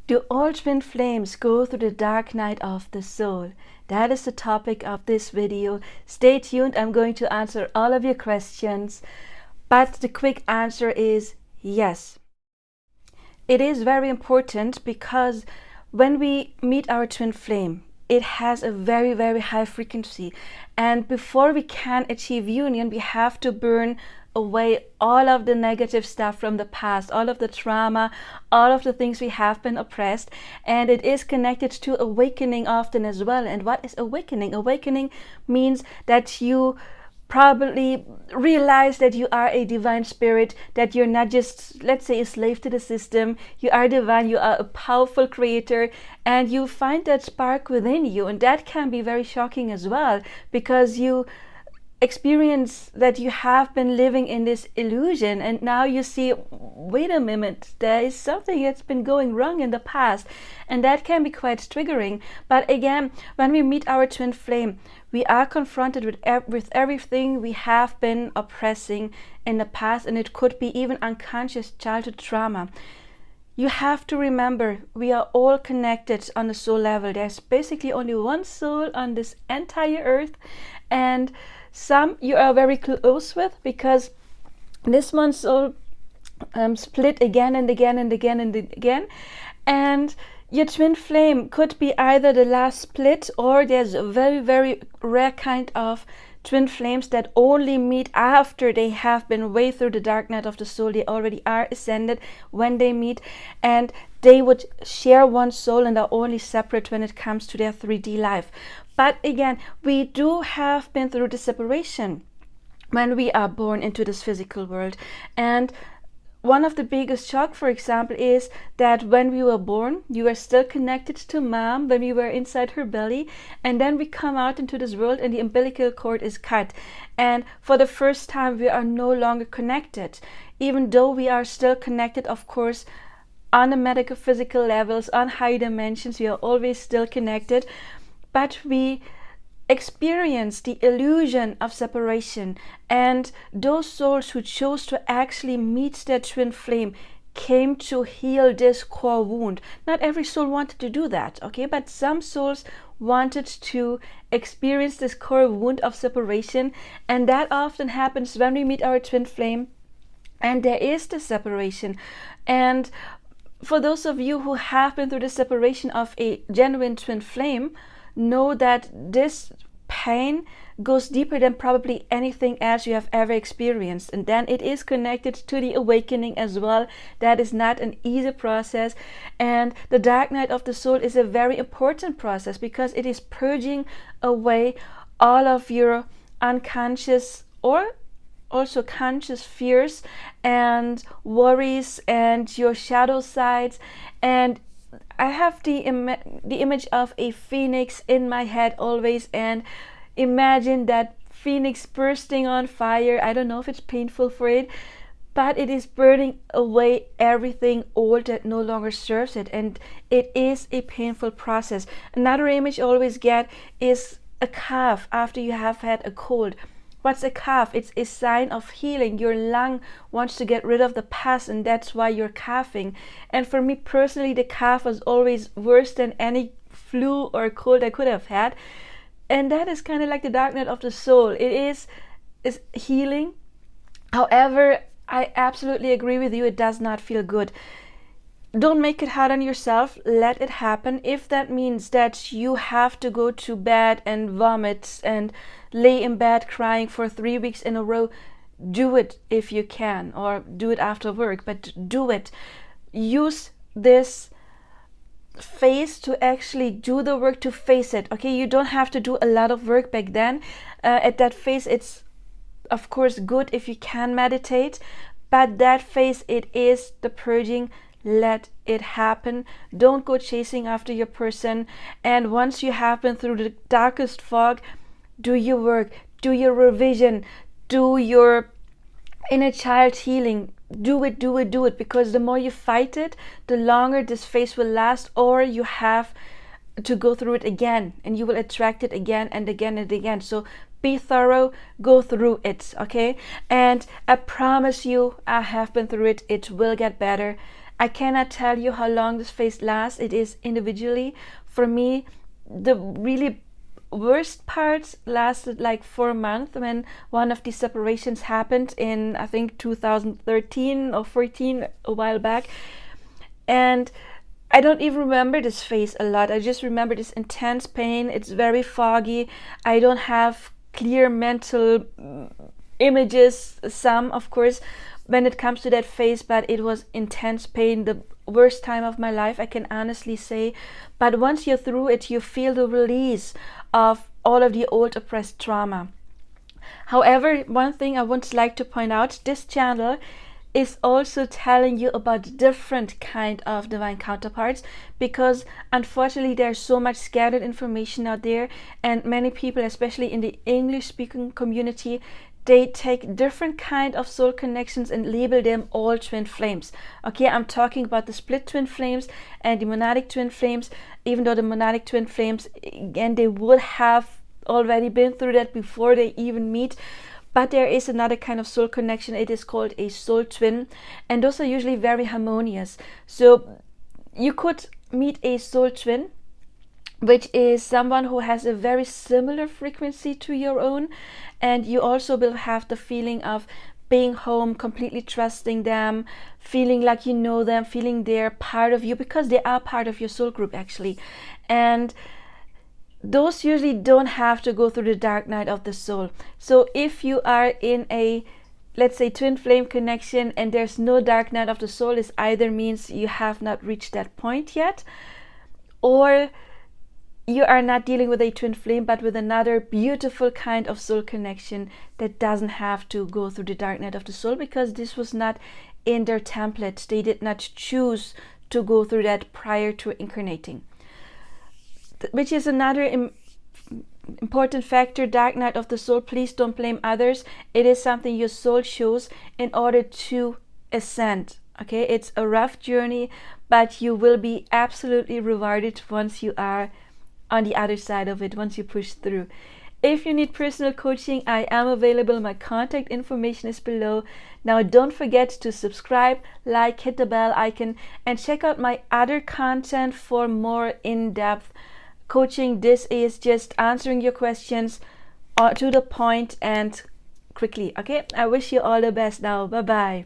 Do all twin flames go through the dark night of the soul? That is the topic of this video. Stay tuned. I'm going to answer all of your questions. But the quick answer is yes. It is very important because when we meet our twin flame, it has a very, very high frequency. And before we can achieve union, we have to burn away all of the negative stuff from the past, all of the trauma, all of the things we have been oppressed. And it is connected to awakening often as well. And what is awakening? Awakening means that you probably realize that you are a divine spirit, that you're not just, let's say, a slave to the system. You are divine, you are a powerful creator, and you find that spark within you. And that can be very shocking as well, because you experience that you have been living in this illusion, and now you see, wait a minute, there is something that's been going wrong in the past, and that can be quite triggering. But again, when we meet our twin flame, we are confronted with everything we have been oppressing in the past, and it could be even unconscious childhood trauma. You have to remember, we are all connected on the soul level. There's basically only one soul on this entire earth, and some you are very close with, because this one soul split again and again and again and again. And your twin flame could be either the last split, or there's a very, very rare kind of twin flames that only meet after they have been way through the dark night of the soul. They already are ascended when they meet, and they would share one soul and are only separate when it comes to their 3D life. But again, we do have been through the separation when we are born into this physical world. And one of the biggest shock, for example, is that when we were born, you were still connected to mom when we were inside her belly, and then we come out into this world and the umbilical cord is cut, and for the first time we are no longer connected, even though we are still connected, of course, on the medical physical levels, on high dimensions. We are always still connected, but we experience the illusion of separation. And those souls who chose to actually meet their twin flame came to heal this core wound. Not every soul wanted to do that, okay? But some souls wanted to experience this core wound of separation, and that often happens when we meet our twin flame and there is the separation. And for those of you who have been through the separation of a genuine twin flame, know that this pain goes deeper than probably anything else you have ever experienced. And then it is connected to the awakening as well. That is not an easy process. And the dark night of the soul is a very important process, because it is purging away all of your unconscious or also conscious fears and worries and your shadow sides. And I have the image of a phoenix in my head always, and imagine that phoenix bursting on fire. I don't know if it's painful for it, but it is burning away everything old that no longer serves it, and it is a painful process. Another image I always get is a cough after you have had a cold. What's a cough? It's a sign of healing. Your lung wants to get rid of the past, and that's why you're coughing. And for me personally, the cough was always worse than any flu or cold I could have had. And that is kind of like the dark night of the soul. It is healing. However, I absolutely agree with you. It does not feel good. Don't make it hard on yourself. Let it happen. If that means that you have to go to bed and vomit and lay in bed crying for 3 weeks in a row, do it if you can, or do it after work, but do it. Use this phase to actually do the work, to face it. Okay, you don't have to do a lot of work back then. At that phase, it's of course good if you can meditate, but that phase, it is the purging. Let it happen. Don't go chasing after your person. And once you have been through the darkest fog, do your work, do your revision, do your inner child healing. Do it, because the more you fight it, the longer this phase will last, or you have to go through it again, and you will attract it again and again and again. So be thorough, go through it, okay? And I promise you, I have been through it. It will get better. I cannot tell you how long this phase lasts. It is individually. For me, the really worst parts lasted like 4 months when one of these separations happened in, I think, 2013 or 14, a while back. And I don't even remember this phase a lot. I just remember this intense pain. It's very foggy. I don't have clear mental images, some of course, when it comes to that phase, but it was intense pain, the worst time of my life, I can honestly say. But once you're through it, you feel the release of all of the old oppressed trauma. However, one thing I would like to point out, this channel is also telling you about different kind of divine counterparts, because unfortunately there's so much scattered information out there, and many people, especially in the English speaking community, they take different kind of soul connections and label them all twin flames. Okay, I'm talking about the split twin flames and the monadic twin flames, even though the monadic twin flames, again, they would have already been through that before they even meet. But there is another kind of soul connection. It is called a soul twin, and those are usually very harmonious. So you could meet a soul twin, which is someone who has a very similar frequency to your own, and you also will have the feeling of being home, completely trusting them, feeling like you know them, feeling they're part of you, because they are part of your soul group actually. And those usually don't have to go through the dark night of the soul. So if you are in a, let's say, twin flame connection and there's no dark night of the soul, it either means you have not reached that point yet, or you are not dealing with a twin flame, but with another beautiful kind of soul connection that doesn't have to go through the dark night of the soul, because this was not in their template. They did not choose to go through that prior to incarnating. Which is another important factor, dark night of the soul. Please don't blame others. It is something your soul chose in order to ascend. Okay, it's a rough journey, but you will be absolutely rewarded once you are on the other side of it, once you push through. If you need personal coaching, I am available. My contact information is below. Now don't forget to subscribe, like, hit the bell icon, and check out my other content for more in-depth coaching. This is just answering your questions to the point and quickly. Okay, I wish you all the best now. Bye bye.